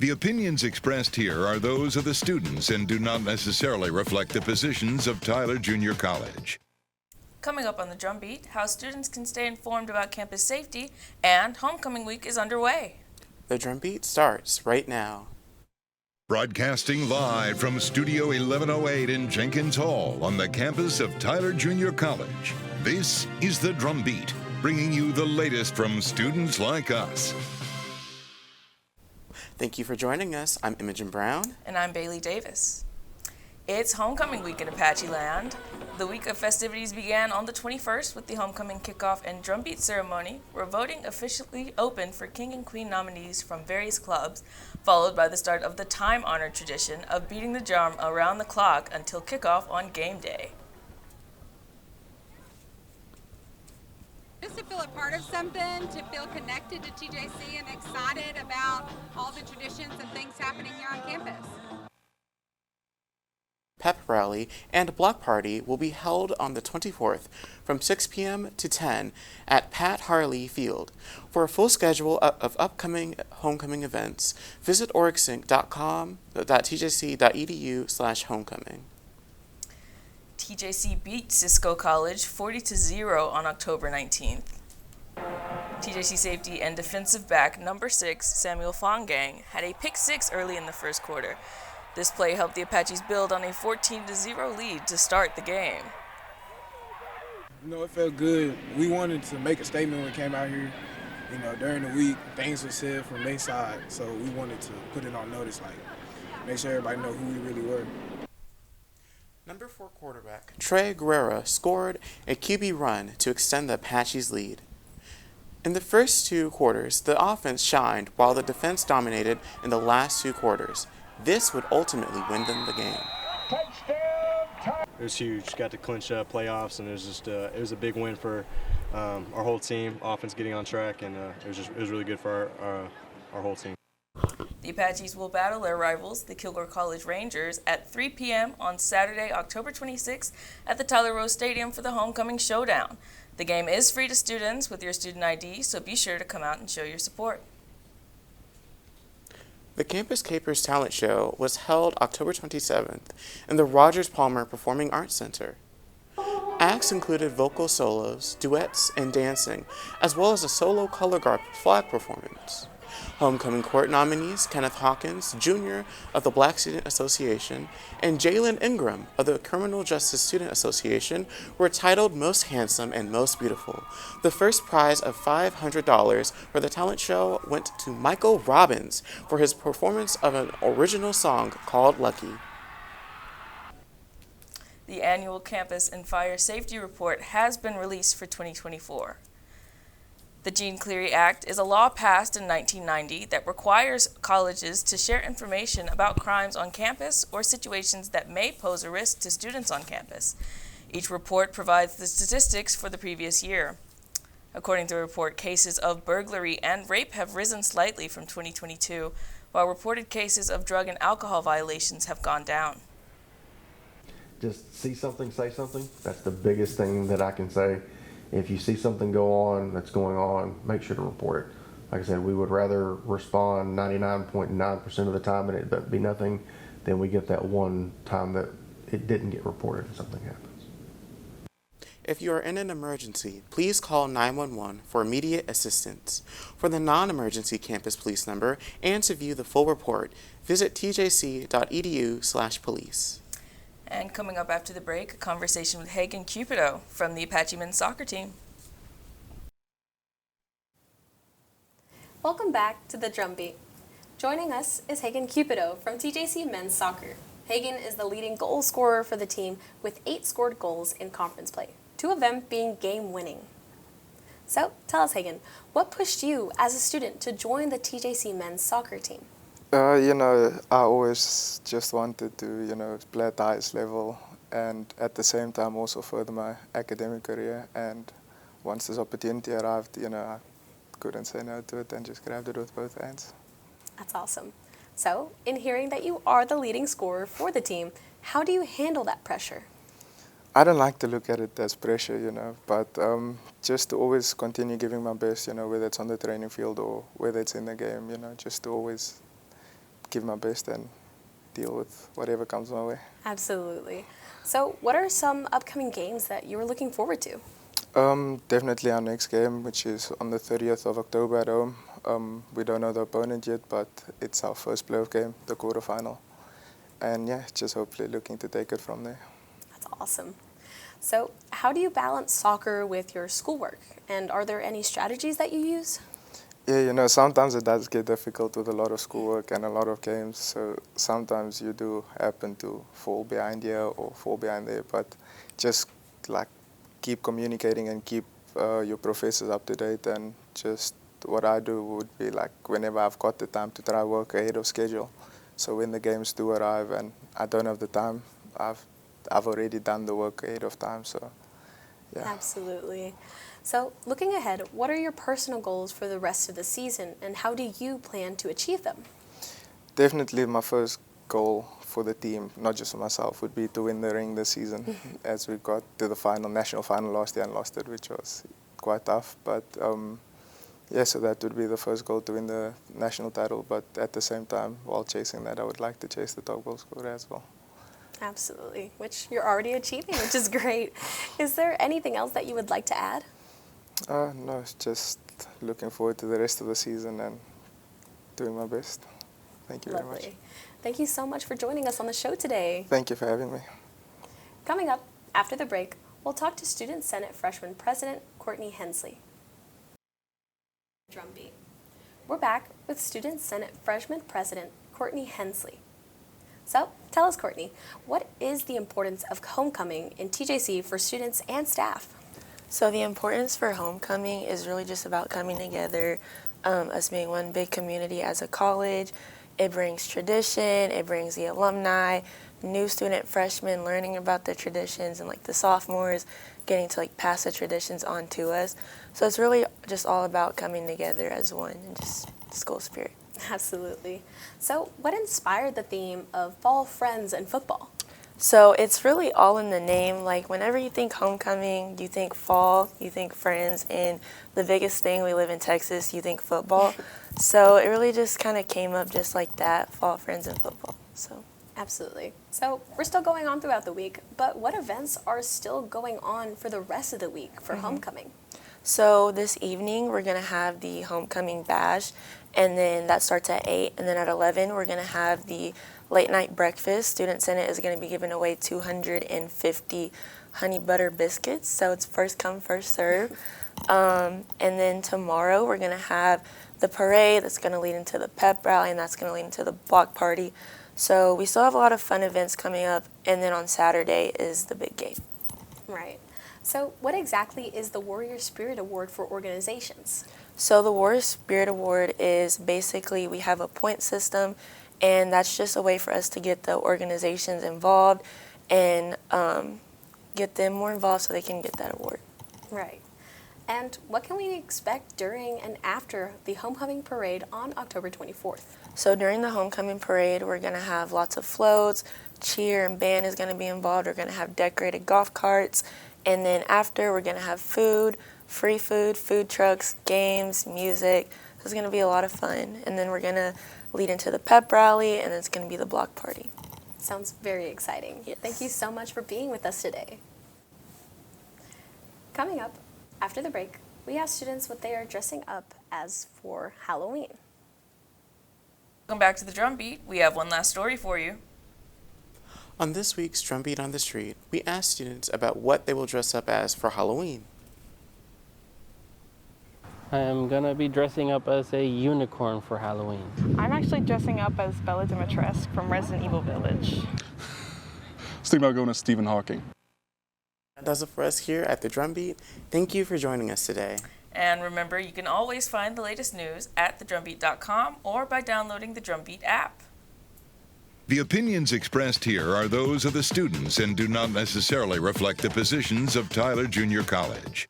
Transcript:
The opinions expressed here are those of the students and do not necessarily reflect the positions of Tyler Junior College. Coming up on the Drumbeat, how students can stay informed about campus safety, and homecoming week is underway. The Drumbeat starts right now. Broadcasting live from Studio 1108 in Jenkins Hall on the campus of Tyler Junior College. This is the Drumbeat, bringing you the latest from students like us. Thank you for joining us. I'm Imogen Brown. And I'm Bailey Davis. It's homecoming week in Apache land. The week of festivities began on the 21st with the homecoming kickoff and drumbeat ceremony, where voting officially opened for King and Queen nominees from various clubs, followed by the start of the time-honored tradition of beating the drum around the clock until kickoff on game day. Just to feel a part of something, to feel connected to TJC and excited about all the traditions and things happening here on campus. Pep rally and block party will be held on the 24th from 6 p.m. to 10 at Pat Harley Field. For a full schedule of upcoming homecoming events, visit orgsync.com.tjc.edu/homecoming. TJC beat Cisco College 40-0 on October 19th. TJC safety and defensive back number 6 Samuel Fongang had a pick 6 early in the first quarter. This play helped the Apaches build on a 14-0 lead to start the game. You know, it felt good. We wanted to make a statement when we came out here. You know, during the week, things were said from their side, so we wanted to put it on notice, like, make sure everybody know who we really were. Number 4 quarterback Trey Guerrera scored a QB run to extend the Apaches' lead. In the first 2 quarters, the offense shined while the defense dominated in the last 2 quarters. This would ultimately win them the game. It was huge. Got to clinch playoffs, and it was a big win for our whole team. Offense getting on track, and it was really good for our whole team. The Apaches will battle their rivals, the Kilgore College Rangers, at 3 p.m. on Saturday, October 26th at the Tyler Rose Stadium for the homecoming showdown. The game is free to students with your student ID, so be sure to come out and show your support. The Campus Capers Talent Show was held October 27th in the Rogers Palmer Performing Arts Center. Acts included vocal solos, duets, and dancing, as well as a solo color guard flag performance. Homecoming court nominees Kenneth Hawkins, Jr. of the Black Student Association and Jalen Ingram of the Criminal Justice Student Association were titled Most Handsome and Most Beautiful. The first prize of $500 for the talent show went to Michael Robbins for his performance of an original song called Lucky. The annual Campus and Fire Safety Report has been released for 2024. The Jean Cleary Act is a law passed in 1990 that requires colleges to share information about crimes on campus or situations that may pose a risk to students on campus. Each report provides the statistics for the previous year. According to the report, cases of burglary and rape have risen slightly from 2022, while reported cases of drug and alcohol violations have gone down. Just see something, say something. That's the biggest thing that I can say. If you see something that's going on, make sure to report it. Like I said, we would rather respond 99.9% of the time and it be nothing than we get that one time that it didn't get reported and something happens. If you are in an emergency, please call 911 for immediate assistance. For the non-emergency campus police number and to view the full report, visit tjc.edu/police. And coming up after the break, a conversation with Hagan Cupido from the Apache men's soccer team. Welcome back to the Drumbeat. Joining us is Hagan Cupido from TJC men's soccer. Hagan is the leading goal scorer for the team with 8 scored goals in conference play, 2 of them being game-winning. So, tell us, Hagan, what pushed you as a student to join the TJC men's soccer team? I always just wanted to, play at the highest level and at the same time also further my academic career. And once this opportunity arrived, I couldn't say no to it and just grabbed it with both hands. That's awesome. So, in hearing that you are the leading scorer for the team, how do you handle that pressure? I don't like to look at it as pressure, but just to always continue giving my best, whether it's on the training field or whether it's in the game, just to always give my best and deal with whatever comes my way. Absolutely. So what are some upcoming games that you are looking forward to? Definitely our next game, which is on the 30th of October at home. We don't know the opponent yet, but it's our first playoff game, the quarterfinal. And yeah, just hopefully looking to take it from there. That's awesome. So how do you balance soccer with your schoolwork? And are there any strategies that you use? Yeah, you know, sometimes it does get difficult with a lot of schoolwork and a lot of games. So sometimes you do happen to fall behind here or fall behind there, but just like keep communicating and keep your professors up to date. And just what I do would be like whenever I've got the time to try work ahead of schedule. So when the games do arrive and I don't have the time, I've already done the work ahead of time. So yeah. Absolutely. So looking ahead, what are your personal goals for the rest of the season and how do you plan to achieve them? Definitely my first goal for the team, not just for myself, would be to win the ring this season. As we got to the national final last year and lost it, which was quite tough. But yeah, so that would be the first goal, to win the national title. But at the same time, while chasing that, I would like to chase the top goal scorer as well. Absolutely, which you're already achieving, which is great. Is there anything else that you would like to add? No, just looking forward to the rest of the season and doing my best. Thank you very much. Thank you so much for joining us on the show today. Thank you for having me. Coming up after the break, we'll talk to Student Senate Freshman President Courtney Hensley. Drumbeat. We're back with Student Senate Freshman President Courtney Hensley. So, tell us, Courtney, what is the importance of homecoming in TJC for students and staff? So the importance for homecoming is really just about coming together, us being one big community as a college. It brings tradition, it brings the alumni, new student freshmen learning about the traditions, and like the sophomores getting to like pass the traditions on to us. So it's really just all about coming together as one and just school spirit. Absolutely. So what inspired the theme of fall, friends, and football? So it's really all in the name. Like whenever you think homecoming, you think fall, you think friends, and the biggest thing, we live in Texas, you think football. So it really just kind of came up just like that, fall, friends, and football. So absolutely. So we're still going on throughout the week, but what events are still going on for the rest of the week for homecoming? So this evening we're going to have the homecoming bash, and then that starts at 8, and then at 11 we're going to have the late night breakfast. Student Senate is going to be giving away 250 honey butter biscuits, so it's first come, first serve. And then tomorrow we're going to have the parade that's going to lead into the pep rally, and that's going to lead into the block party. So we still have a lot of fun events coming up, and then on Saturday is the big game. Right. So what exactly is the Warrior Spirit Award for organizations? So the Warrior Spirit Award is basically, we have a point system, and that's just a way for us to get the organizations involved and get them more involved so they can get that award. Right. And what can we expect during and after the homecoming parade on October 24th? So during the homecoming parade, we're going to have lots of floats, cheer and band is going to be involved. We're going to have decorated golf carts. And then after, we're going to have food, free food, food trucks, games, music. It's going to be a lot of fun. And then we're going to lead into the pep rally, and it's going to be the block party. Sounds very exciting. Yes. Thank you so much for being with us today. Coming up, after the break, we ask students what they are dressing up as for Halloween. Welcome back to the Drumbeat. We have one last story for you. On this week's Drumbeat on the Street, we asked students about what they will dress up as for Halloween. I am going to be dressing up as a unicorn for Halloween. I'm actually dressing up as Bella Dimitrescu from Resident Evil Village. Thinking about going as Stephen Hawking. That does it for us here at the Drumbeat. Thank you for joining us today. And remember, you can always find the latest news at thedrumbeat.com or by downloading the Drumbeat app. The opinions expressed here are those of the students and do not necessarily reflect the positions of Tyler Junior College.